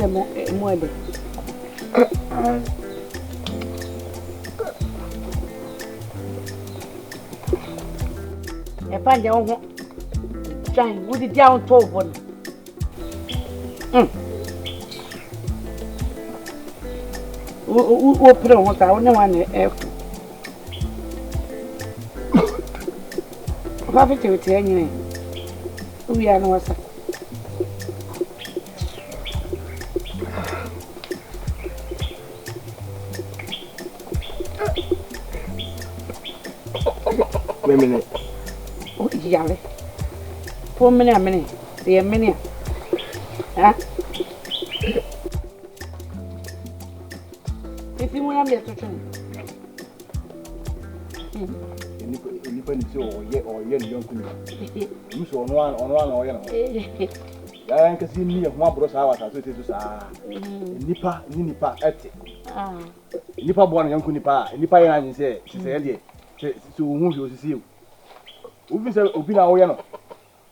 say more de. E pa je ho. Shine, wo di down 12 one. O pray won ta won one e. Ba fi te te anyi. We are no wasa. Memene. O yale. For many a minute. See a minute. Huh? If you want me to train. Anybody say or young country. Mmusuo on one or ya nka si ni ho abro sa wa sa so tetu sa. Nipa ete. Nipa bo na yanku nipa ya anyi se de. So hu bi osisi. Obi se obi na wo ye no.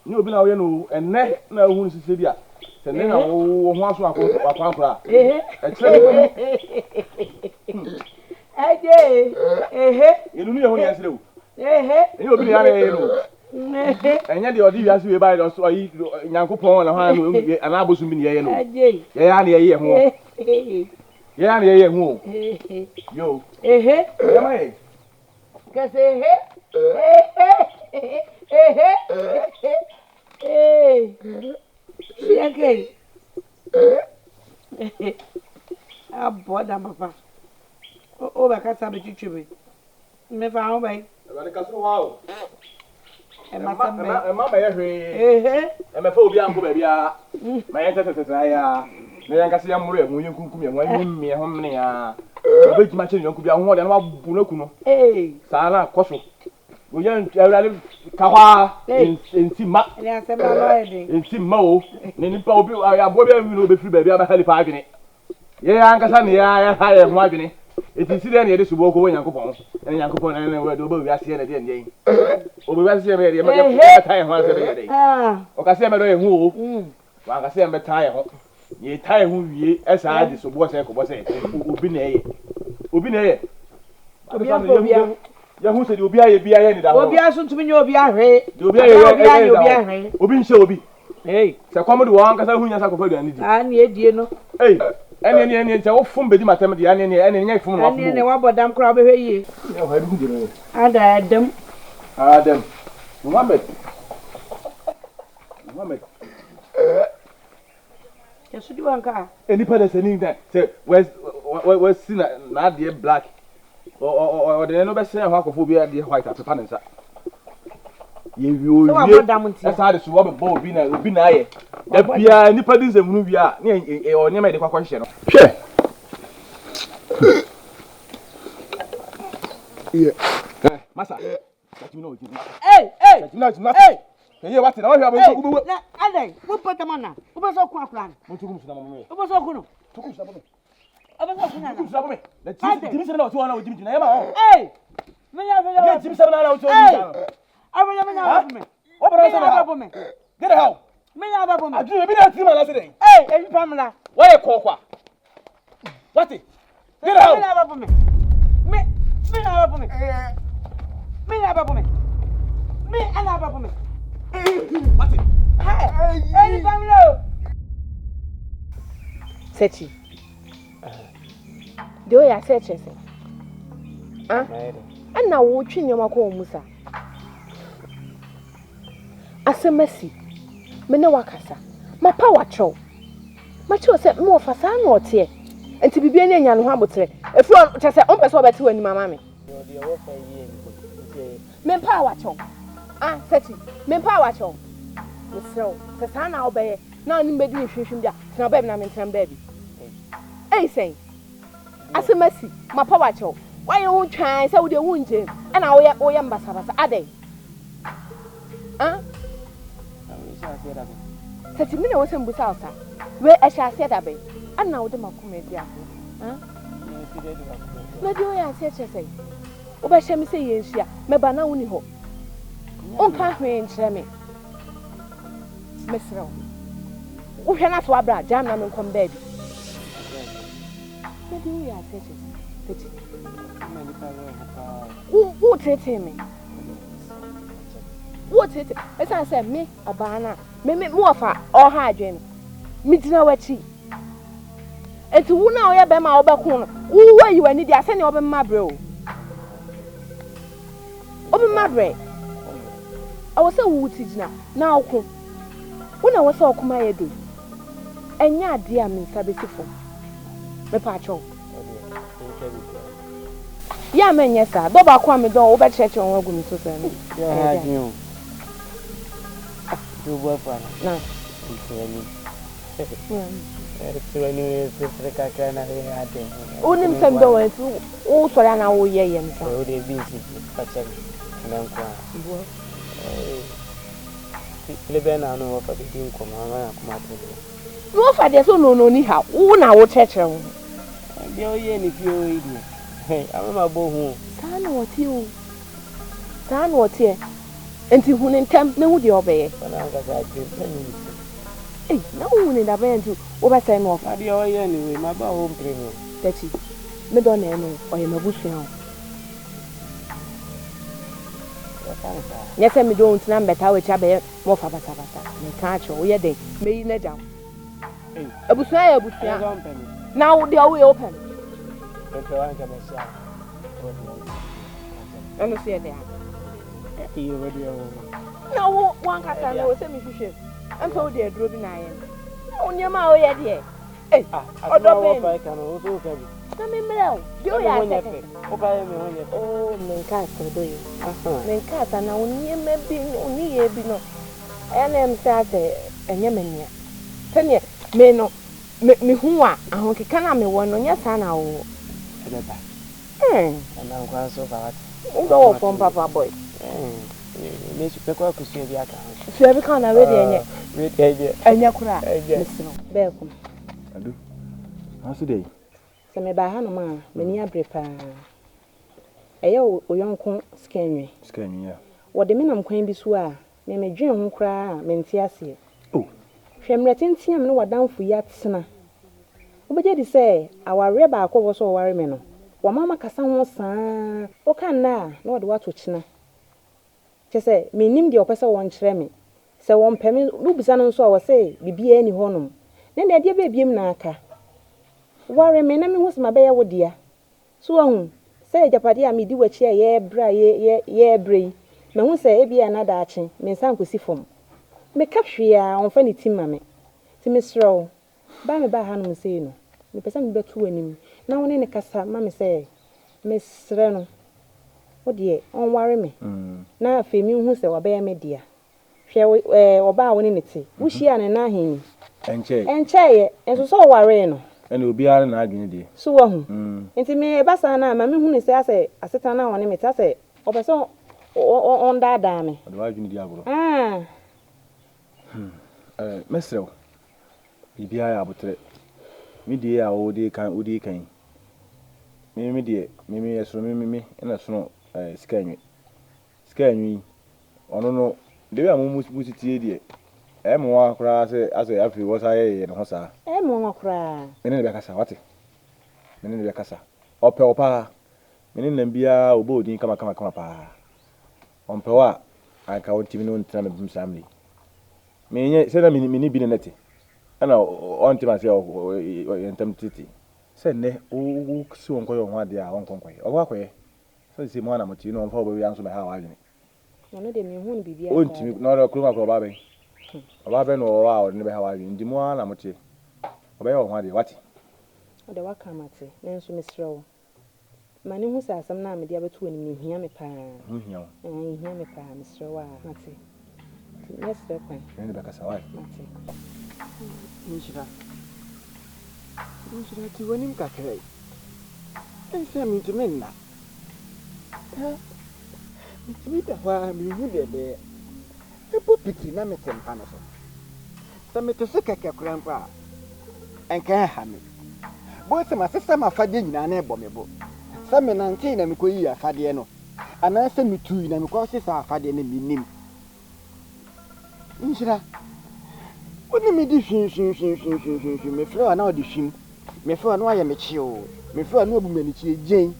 Ni obi na wo ye no enne na hu sisi bia. Se ne na wo ho aso akwa. Enu ni ye ho ni asire o. Ni obi na ye no. Enya de odi wiase we bai do so yi Nyankopon na ho no ana abosu bi ne ye no. Ye ya ne ye ho. Ye ya ne ye ho. Yo. Yama e. Kase okay. Boda mapa. O ba ka sabe chichibe. Me fa ho bai. Ba de kaso wa o. Mama ye hwe. Me fa obi anko ba bia. Ma ye tete ya. Me yan kase ya muru e hu yenkunkum ye hu me ho mne ya. Obi jima che yenku bia ho de na wa bu na ku no. Sa na koso. We yan awrale kahwa entima. Ya se ba lo ede. Entima o. Ne nipa obi abo bia mi no be firi ba bia ba halifa adwene. Ye yan kasa ne ya ha ye ho adwene. Eti sire ne ye de subo ko Nyankopon. Ene Nyankopon na we do ba wiase na de ndien. Obi wiase me de me tai ho ase be de. O ka se me do ye hu o. Wa ka se me tai ho. Ye tai hu wie esa de subo se ko bo se obi na ye. Obi na ye. Ya hu se de obi aye bia ye ni da ho. Obi aso ntumi nye obi ahwe. De obi aye obi ahwe. Obi nche obi. Se komo de wa nkasa hu nya sa ko fa duani di. Ah na edie no. Ene nche wo fum bedi matem de ene nya fum no afum. Ene wa bodam kra be hwe yie. Ya wa du de no. Adam. Muhammad. Ya sudi wanka. Any pada sending that. Say we see na de black. O de no be say ho akofo bi de white apepa nensa. Ye wi o wi. Esa de so wo be bo obi na aye. Da bia ni pada nsem nu wi a ne o nyema de kwakwa hye no. Hwe. Yeah. Masa. Hey. Hey, what now? We have to na Aden, wo pata mana. Wo be so ku akura. Mo tukum sina mama. Wo be so ku no. Tukum sina mama. Wo be so ku na. Tukum sina mama. Na timi sina na wo na wo jimi na yema ho. Hey! Menya. Timi sina na wo jimi. Menya. Wo bra sina. Get the hell. Menya ba bomi. Adu bi na timi na last day. Hey, e pamla. Why you call kwa? What? Get the hell. Menya ba bomi. Menya ba bomi. Me ana ba bomi. What? Hey, pamlo. Sechi. Do ya sechi se. Ana wo twi nyoma ko musa. Asemasi. Me ne wakasa. Mapa wacho. Macho se mo fasa na ote. Enti bibia na nya no ho abotre. Efu chese on pese obete wani mama me. De wo fa yi Me pa wacho. Sechi. Me pa wacho. Mesro. Se sana obeye. Na ni mbedi hwehwem dia. Na obeye na me ntram baby. Say. Asemasi. Mapa wacho. Why you try say we dey wunje. Na wo ye mbasa basa Aden. Sechi me na wo sem busa osa. We a sha se da be. Ana wo de makoma dia ko. Na di wo ya se chese. Wo ba hye me se ye nhia. Me ba na wo ni ho. Onka hwe nkyere me. Mesro. Wo hwe na so abra jam na me nkom baby. do you are such Who who treat me? What it? As I said, me, Obana, me more for all hard dream. Me dinner what she. And to who now, ya my over corner. Who were you? I need to send over my bro. Over my bread. I was so wooty now. When I was so come I do. And ya dear me, Sabbatiful. Me patcho. Yeah, man, yes, sir. Boba Kwame don't over church on Ogum to send me. yeah, you do work for No. Unim some door to all Solana, oh, yeah, so they busy. Liben, I know what the king come on. No, father, so no, ni how. Oh, now, church. The only if you eat me. Hey, I'm a bow. Son, what you? Son, what here? And to whom in camp no the obey. When I was like 10 minutes. Eh, no one in the band to Obaasima off. I be all anyway, my bow home premium. That's it. Madonna or Mmusuo. Yes, I don't number which I bear more for Basabata. Me catch or ye day. May you let down. Abusia. Now they are way open. I don't see there. You already No, one cat I know, send me to ship. I'm told they're dropping iron. Oh, near my way, dear. Eh, I don't know if I can also tell you. Come in, Mel. You are oh, men cats will do you. Men cats are now near me, be no. And I'm sad, and Yemenia. Tell me, no, me who are, I want to come me one on your son. And I'm going so bad. Go from Papa boy. Miss Pequa could see the account. So every kind of ready and your cry. Welcome. I do. How's the day? So me by Hanoma, many a prepare. A young con scan yeah. What the minimum queen be swear, may me dream who cry, Mentiasi. Oh, Shem letting him know what down for yet sinner. But yet, say, our rebel was so worry men. Wa mama kasa ho saa o kan na what to china che say me nim de opese won kire me se won peme lubisa no so o say bibia ani honom na na de bebiem na aka worry me na me hu sma be ya wodia so ahu say japade a me di wachi ye bra ye brei me hu say e bia na da ache me san kosi fom me kaphwe a on fa ni timma me ti me sro ba me ba hanom sei no me pesa me betu anim na woni ne kasa ma me say me sre no wo de on ware me na afemi hu se wa be ya me dia hwe oba woni ne ti wo hia ne na hen enche ye enso so ware no ene obi ara na adwene de so wa hu enti me basa na ma me hu ne se ase aseta na woni me ta se obeso on da me o de wa adwene de agoro mesrew bibia ya abotre me die a wo de kan me die me yesoro me na sono skanwi ono no de ya mo musitie die mo wa kura se aso afi wo sa ye no sa mo wa kura me ne be kasa wate me ne be kasa opa me ne nambia obo odin kama pa onpe wa aka wontimi no ntina me bum samli me nye se na me ni bi ne nete ana on ti ma se o entam titi se ne o si won koyo ho ade a won konkoi o kwa koye so si mo na mo ti no on fa obo wi anso me ha wa adwene no de me hu ni bibia o ntimi no ro kuruma ko ba be no wa o ne be ha wa adwene ndi mo na mo ti o be ho ade wati o de wa kamate na nso mesrewo mani hu sa asam na me dia betu ani me hia me pa hia me pa mesrewo a mate next step ne be kasa wa mate Nishira ti woni kakrai. Ense mi to menna. Mi ta wa mi hu de. E popiti na metem pa no so. Ta me to se keke krampa. Enka ha mi. Bo se ma sesa ma fade nyina na ebo mebo. Sa me nanti na mi ko yi afade no. Ana se mi tu na mi ko sesa afade na mi nim. Nishira Oni me di shin me feel na o di shim Me feel no I mechi o. Me feel no bu me chi jen.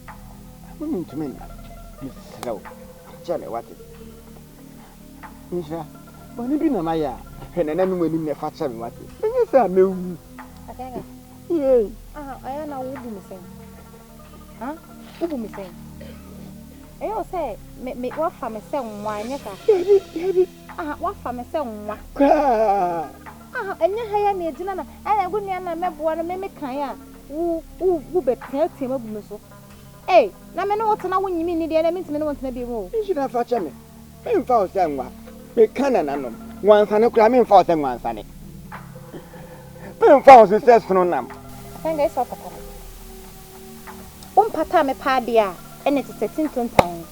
Mo ntumi na. Me sraw. Chale wate. Misha. Boni bi na maya. He na nanu mani me fa chale wate. Enye sa mewu. Akanga. Yeah. Aya na wo bu me sen. Ha? Wo bu me sen. Eyo say me wa fa me sen nwa anya ka. Wa fa me sen nwa. Enye ha ya na ejina na. Aya go nua na meboa no me kan ya. Wo betia tiam abu me so. Na me no wotena wonyimi ni de na me ntime no wotena bi mu. Nshira fa cha me. Me mfa o se nwa. Me Kanana no. Wansane kura me mfa o se wansane. Me mfa o se sono nam. Akanga iso papa. Pata me pa dia ene te setin tontan.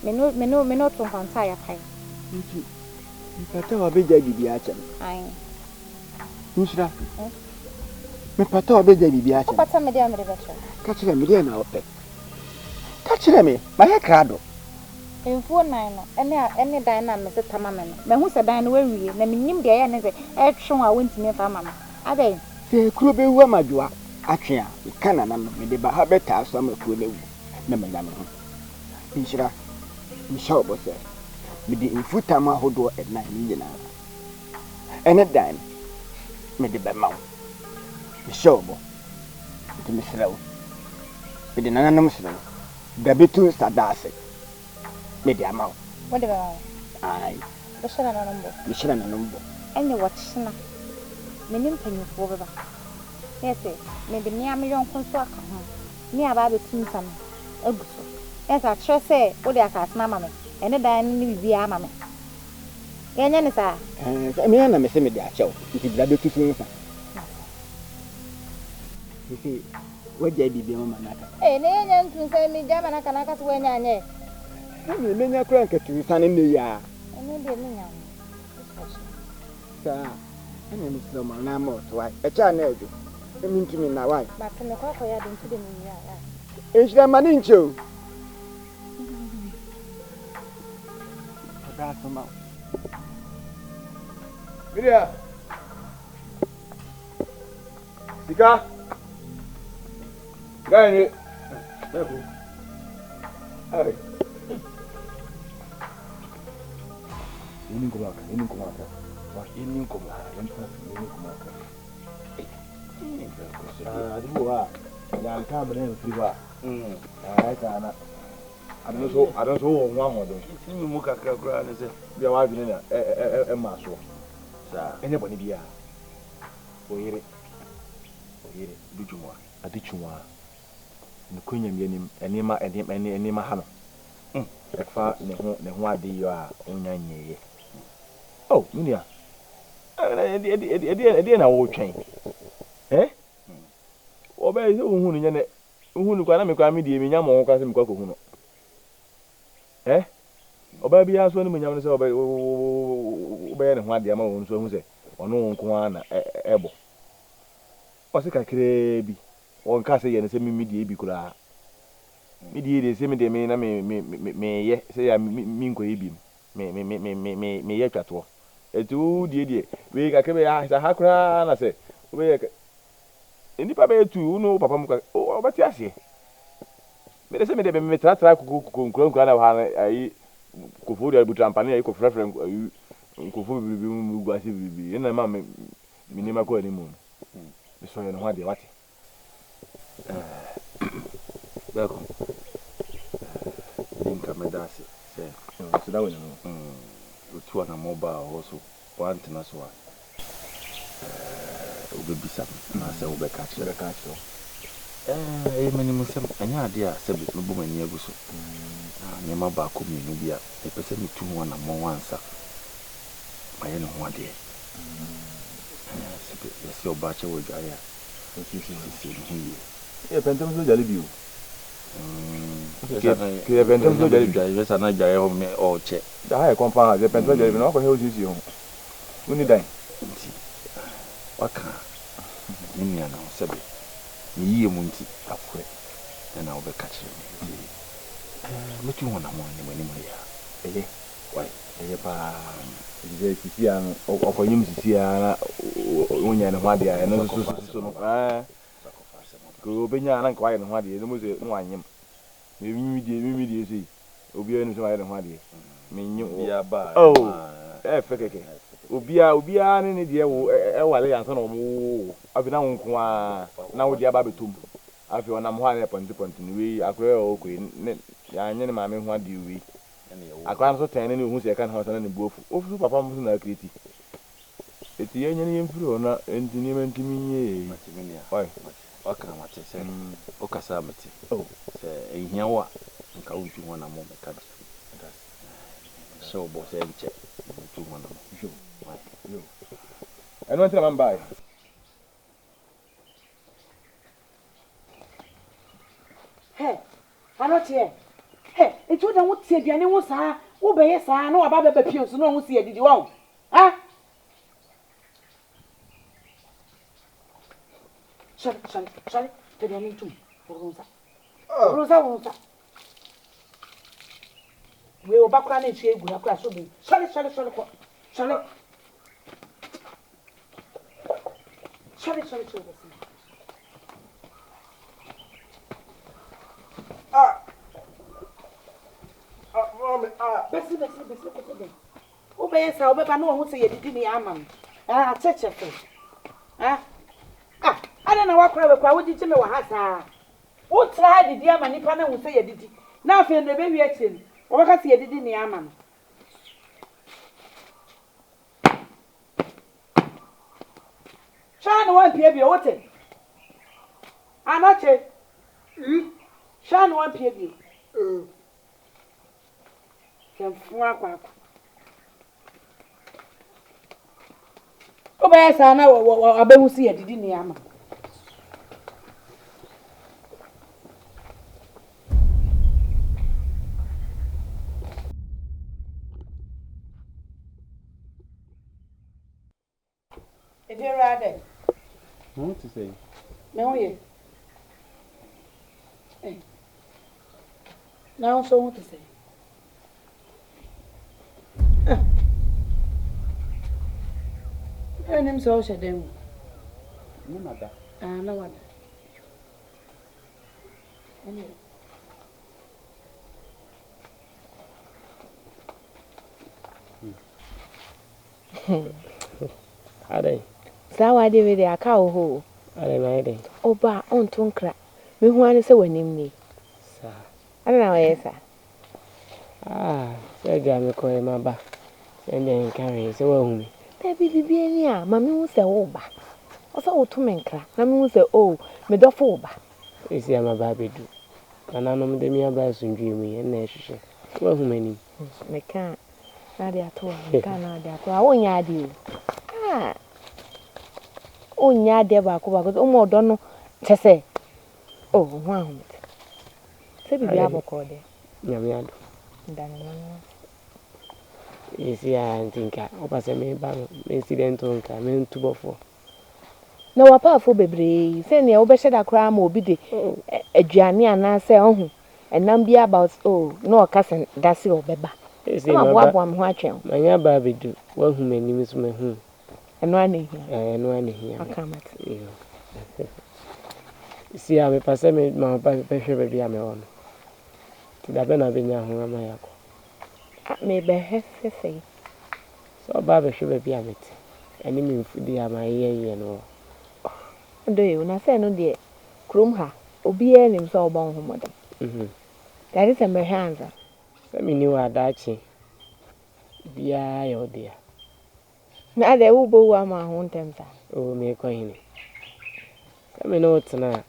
Me no tontan ta ya kai. Nti. Pata wa beja bibi a chem. Ai. Nshira. Me pata wa beja bibi a chem. Pata me dia me de becha. Ka kire me dia na ope. Ka kire me, ma ya krado. Enfuo nan no ene dan na me se tama me no. Me hu se dan no wawie na me nyim dia ya ne se etwe a wontimi fa mama. Aden. Se kuro be wu amadwa. Atwea Kanana me de ba ha beta so ma ku lewu na me nyame ho nshira nsha obose me de mfuta ma hodo e na ni nyina ene dan me de ba ma nsha obo de me srawo me de nananum srawo da betu sadase me de ama What de ba ai me shira na numbo me shira na numbo enye watchina me nim panyufo beba yes me de me amillion konso aka ho me aba betum sam aguso yes a tre say wo de aka asna mama me ene dan ni bibi ama me yenye ne sa me na me se me de achew nti da betu fu nfa nti waje bibi mama naka ne yenye ntun say me jama naka naka so wanya anye me menya kura nkatu sane ne ya ene de me nya sa ene mi so ma na mo to ai e cha na edu emi na why but me kwa ya de de me ya Ejira mani ncho. Oda soma. Miria. Sika. Gani. Beko. Ai. Ini kumaka. Ini kumaka. Yeboah. Ya kamera free wa. Kana. I don't know one of them. Simi mu kakra kura ne se. Bia wa dwene na Mmusuo. Sa enye boni bia. Oyire dujumwa. Adichumwa. Nkunya mianim enema ha no. Efa ne ho ade yo a onya nyeye. Oh, munia. Edi na wo twen. Obe ohunu nyane ohunu kwa na me kwa me die me nya mo kwa se me kwa ko hunu. Oba bia so ni me nya no se obe ne ho ade ama won so hu se ono nko na ebo. O se kakire bi won ka se ye ne se me die bi kura. Me die de se me de me na me ye se ya mi nko ye bi me ye twato. Etu die we kakebe ya sa hakura na se obe ye Nipa be tu no papa mu ka o ba ti ase me de se me de me tratra kuku na ha ai ko fo de butrampane ai ko frefre ko fo bibi mu guase bibi na ma me ni ma ko ani mu me so ye no ha de wate Beko. Ninka me dase se so da woni no otu na mobile also want na so obebisa na se obeka chire mani musem anya ade a se be bo mani aguso ne ma ba ko minu bia e pese mi tu ho na mo wansa maye no ho ade se be se obache wo dwa ya e pentem so jale bi o ke pentem so jale bi ya sana jare ho me o che da ha e kompa ha pentem jale bi no ko he o sisi ho uni dan waka nini ana sebe ni munti akure na obeka chire metu wona mo ni mani mo ya wai pa je sisi an okonyim sisi an onya ne ho ade ya no so no Go benya na kwa ye no hade no mo se no anyem. Me mi die sei. Obi enu so aye no hade. Me nyu bia ba. Oh. Fekeke. Obia ne die wo wale yanso no mo. Abi na nko a na wo die aba betum. Afi ona mo ha na ponti ni wi akwa o ko ne ya anye ne ma me ho ade wi. Akwa so ten ne hu se kan ho sana ne buofu. Ofu papa mo na kreti. Eti yenye ne yemfiri ona enti ni mentimi nye. Matimia. Oi. Okra mate se. Okasa mate. Oh. Se ehia wa nka untu ho na mo me ka. So bo se nche. Untu ho na mo. Yo. I don't think I'm by. Hey, I not here. Hey, it would not say the animal, sir. Obey, sir. No about the pions, no one see it. Did you want? Ah? Shall the enemy too. Rosa. We will back on and shake with a class of me. Shall it. Bessie. Obey us, I'll be no one say you didn't yaman. Touch it. I don't know what crowd did you know what has. What tried the dear man, if I will say you did. Now, for the baby action, or what you didn't yaman. Shan one PB, what it? I'm not it. Shan one PB. Can fly. Obaasima na abehu si yedidi ne ama. Ebere Aden. What to say? Me hoye. Now so what to say? Enim so shedem. No matter. No one. Anyway. Aden. Sawa de we de aka ho. Aden. Oba on tonkra. Me hu ane se wanim ni. Sa. Ana na we sa. Se ga me ko e ma ba. Se nde nkan se wa hu mi. Bibi ani a mami hu se wo ba. O se wo to menkra. Na me hu se me do fo ba. Esi ama ba bedu. Ana no me de mi aba sundwe mu ye na ehwehwe. Wa hu mani. Me kan na de ato a kan na de ato a wonya ade o. Onya de ba ko o mo do no tese. Ho ahum. Se bibi aboko de. Nyame ado. Ndana no. Esi a ntinka. O pa se me ba no. Me incident onka me ntubofo. Na wapafo bebre se ne wo be hye kra ma obi de aduane ana se ohun enam bi about no okasen dase obeba ma boabo am ho atwen manya ba bedu wa hu manim so ma hu eno anehi eno anehi akamat si a me pase me ma ba be hwe be bia me wo no ti da be na be nya ho ama yakọ me be hefe so ba be hwe be bia me ti ani me mfudi ama ye no Ndoye na se no de krom ha obi enim so oba ho modem that is a mehanza se mi ni wa dachi bia yo dia na de wo bo wa ma ho ntemsa o me ko hini se mi no tna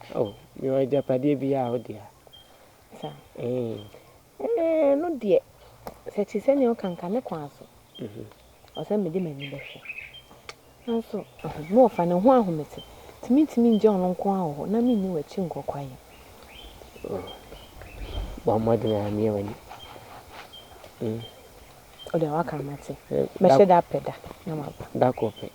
mi wa japade bia o dia sa no de se ti se ne o kanka ne kwa so o se me de mani be hwe so no fa ne ho ahomete Timi nje ono nko aho na mi ni wachi nkokwaye. Ba madu na mi wani. O de waka mate. Me she da peda na ma. Dakope.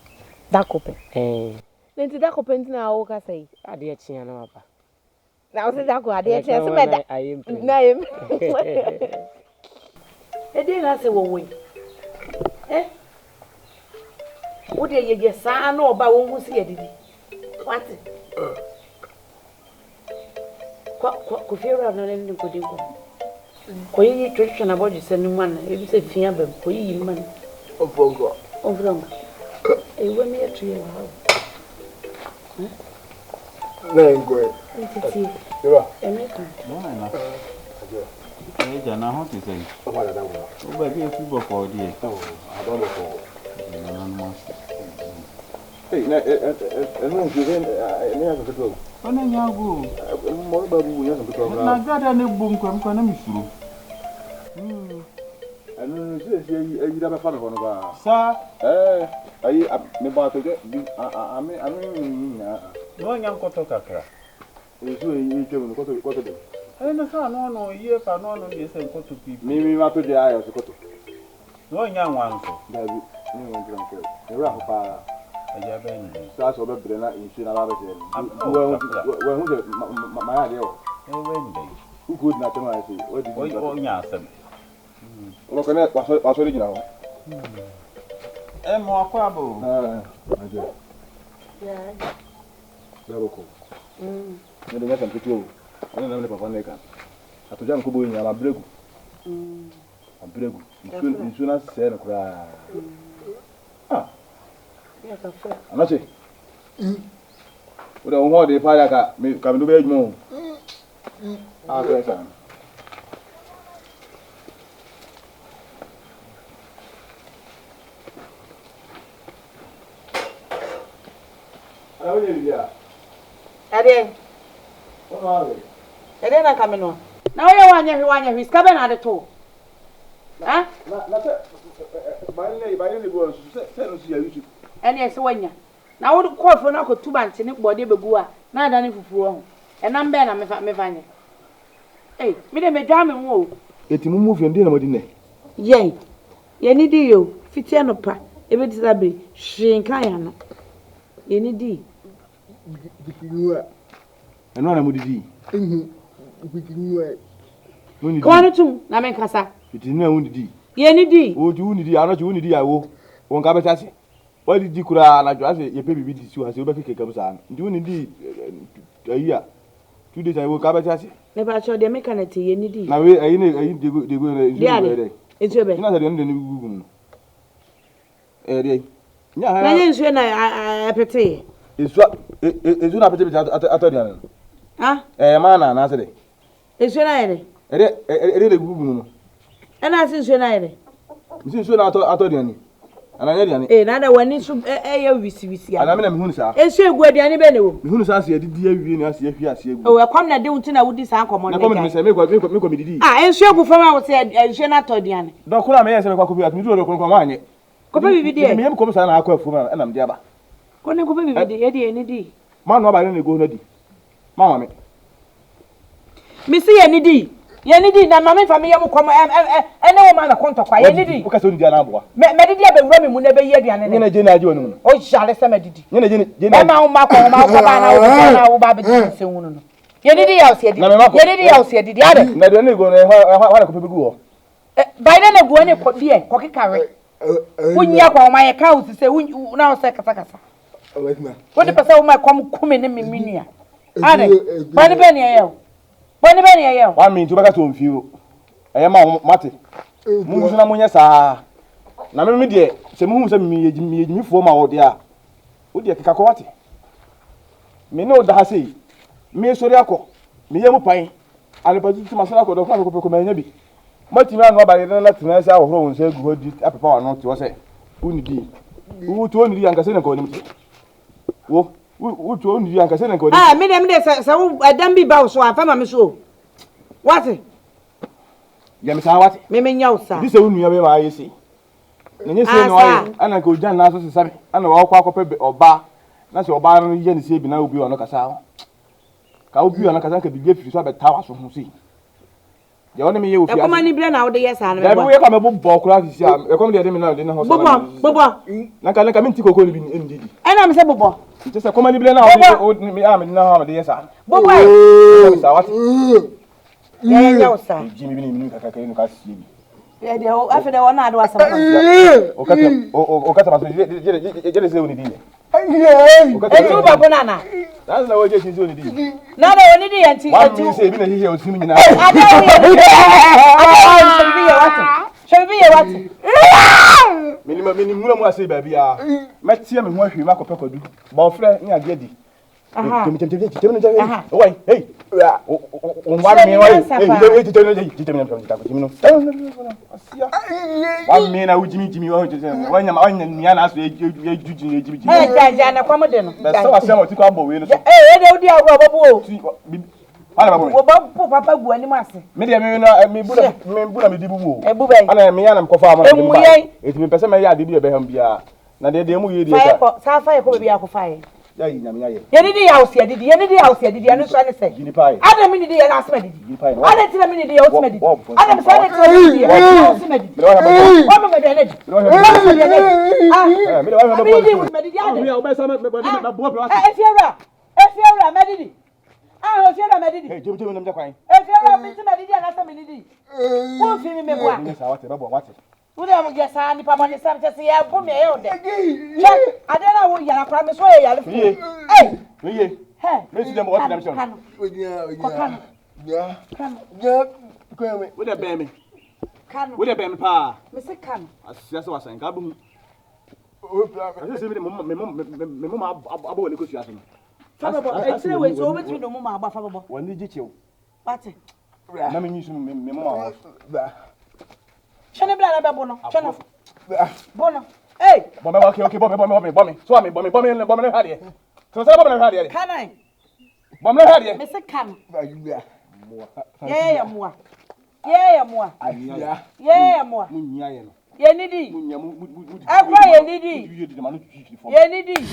Nti dakope nti na wo ka sai. Ade achia na mapa. Na wo se dako ade achia se meda. Na yem. Ede na se wo we. Wo de ye sa na oba wo hu se ye didi. What? ko fiera na ne ko dinko ko yi tradition about you send man e bi se fia bem ko yi man Ofongo. ovrongo e we me etu ye wa Nengwe. ntiti Yeboah. emeka na jana ho te sei Papa da dawo. o ba bi fu bo ko die Oh, adoro ko. na no Hey, no given any of the two. ona nyago More babu ya so to. na gada ne bom kwa na misuro Anu se yi da ba fa no ba. sa Ayi me ba to ge ami no nya nkoto kakra Ezu yi temu ko to de. na sa no ye fa no ye se nkoto pipi Mi ma to de ayo so ko to. no nya nwanso Dabi, ni mo gran ko. E ra ko pa aja ben sa so be bre na insu na ba be se. Wa hu de ma ya de o. e wende Who good na tema ase. What did you? o nya asem Lo kone paso ri gina ho. e mo akwa bo Aje. ya Bravo ko. Ni de ngata mpitu. Ana na papa ne ka. Atoja nkubo nya ma bregu. Bregu. Insu na se na kura. ya ka fa Anache. Ora o mo de pa ya ka me ka me do be adwuma. Ko esa. Ala wele biya. ade ade na kameno na oye wanya hwi ska be na ade to ha Na se ba ne go se no si ya yusu. ene ese wanya na wo kofo na ko tubante ne bode begu a na ada ne fufuo ho enam be na me fanye me de me dwa me wo Eti mumu fi ndi na modi ne. ye ni di yo fitie no pa ebe disabe hwenka ya no ye ni di Bikinuwa. Eno na modi. Bikinuwa. Woni ko no tum na me kasa eti na woni di. ye ni di O ju woni di, ano ju woni di yawo. Won ka be chase. O di kura na jo ase ye pe bibi di si wa se o be keke kam sa. Ndi woni di ayi 2 days ayi ka be chase. me ba cho de me kana te ye ni di Na we ayi ne ayi de go ne di ade etu be ina sa de ne ne gugu no. Dey. Nya ha. na ye nsu na apete Ezu na pete atodi an. ha Ma na se de. nsu na ye De gugu no. na asi nsu na ye Misi so na atodi an. Ana nya diane. na da wani su ye wisi Ana ya me na me hunu sa. esu egu aduane be ne wo Me hunu sa ase didi awie na ase ahwi ase egu. o ekwam na de unti na wudi sa ankomo Na kom me se me ko me didi. esu egu fama wo se ensu na todiane Do kura me yese me kwa kopi at mi do ko ma anye. ko pe bibi de Me yem ko sa na akwa afu ma na me dia ba. ko ne ko pe bibi de ye de ni di Ma no ba ne go na di. Ma me. mi si ye ni di na mama fa me yem ko mo ene wo ma na konto kwa ye ni di Ko ka so ndi na aboa. me didi be wura me mu na be ye aduane Nye ne na je na aje wonu no. o jale se me didi Nye na je e ma wo ma ko ba na wo ba be di se wonu no ye ni di ya o se didi ye ni di ya o se didi ade Na de ne go na wa na ko pe gu ho. ba ide na guo ne ko die ko kekare wunya kwa ma ye ka o se na o se kasa Obaasima. wo de pesa wo ma kom kumi ne me minua ade ba ne be ne ye o Boni beni ye yo. Wa mi nti beka so mfio. Eye ma mate. Mu so na munye saa. Na me de se mu hu se mi yejimi fo ma wo de a. Wo de keka ko wate. Me no da ha sei. Me sori akọ. Me ye mu pan. Ale pa ti ma so akọ do fa ko ma nya bi. Mati mi anu ba ye na tena se ahoro won se gu ho di apepa wa no ti wo se. Uni di. Wo to ni di anka se na ko ni mti. Wo to ni di anka se na ko ni. Me de se wo adam bi ba so afa ma me so. What? Ya me sa wate. Me nya usa. Di se wo nua be ma yesi. Na nye se no aye. Ana ko jan na so se sabe. Ana wa kwa akọpe oba. Na se oba no ye ni se bi na obi ono kasa ho. Ka obi ono kasa ka bi je firi so abeta wa so ho si. Ya woni me ye ofi. E kuma ni bre na wo de yes anu. Ya bi we ka me bo kura si a. E kom de me na de na ho so. Bobo. Na ka me nti kokoro bi ni ndidi. E na me se bobo. Nti se koma ni bre na o me a me na ho de yes a. Bobo. Sa wate. Ya nya usa. Jimi bi ni kaka kai no ka si bi. Ya de o afa de wona adu asam. O kata ma so je se woni di. Etu ba bonana. That's na waje chin so ni di. Na da woni di yanti One me say bi na hihe osimi nyina. Ada wo should be what? Minimum mura mu ase ba bia. Metie me ho ahwe ma kopɛ kwadu. Ba ofre nya ade di. Aha. Hey. One me why? One me na ujimi wa je say. Wanya nya na aso ejiji. Ja na kwamo de no. Be so asem o ti ko abo we no so. De odi agwo babo o. Ala babo. Wo babo papa gu ani ase. Me de me na me bu na me di bubu o. E bu ben. Ala me ya na me ko fa ma. Emu yen. Eti me pese me ya de bi e be ham bia. Na de mu ye de sa fa ye ko be ya ko fa ye. Yai nyame yaye. Ye didi house ye didi anu so ne say. Gini pai. Adam ni didi ye na asma didi. Gini pai. Adam tira mi didi ye osma didi. Adam say didi ye osma didi. Wa ma me de didi. Ah. Me de wa me didi with me didi Adam. Me o be so me bo bo. Efiora me didi. Ah, efiora me didi. Hey, jom nam jakwan. Efiora me ti me didi na asma didi. Wo fi mi me boa. Ni sa wate ba bo wate. Wode am ge sa ni pa mo ni sam se ye bu me e o de. Aden na wo yara kra me so ye yare fu. Eh. Ye. He. Me si dem what dem show. Onya. Ya. Ko me. Wo de be me. Kanu. Wo de be me pa. Me se kanu. Asia so wasan ka bu. O plan. Ase me abo ni ko su ase. Fa babo. E tire we so obetimi no mu ma agba fa babo. Wani ji chew. Bate. Na me nyisu me mama. Chene bla na be bono. Chene. Bono. Hey. Bombe okay, bombe. So am bombe ha de. So say bombe ha de. Kanai. Bombe ha de. Me se kanu. Moa. Ye mua. Ye mua. Ye mua. Munya ye no. Ye nidi. Munya mu. Akwa ye nidi. Ye nidi.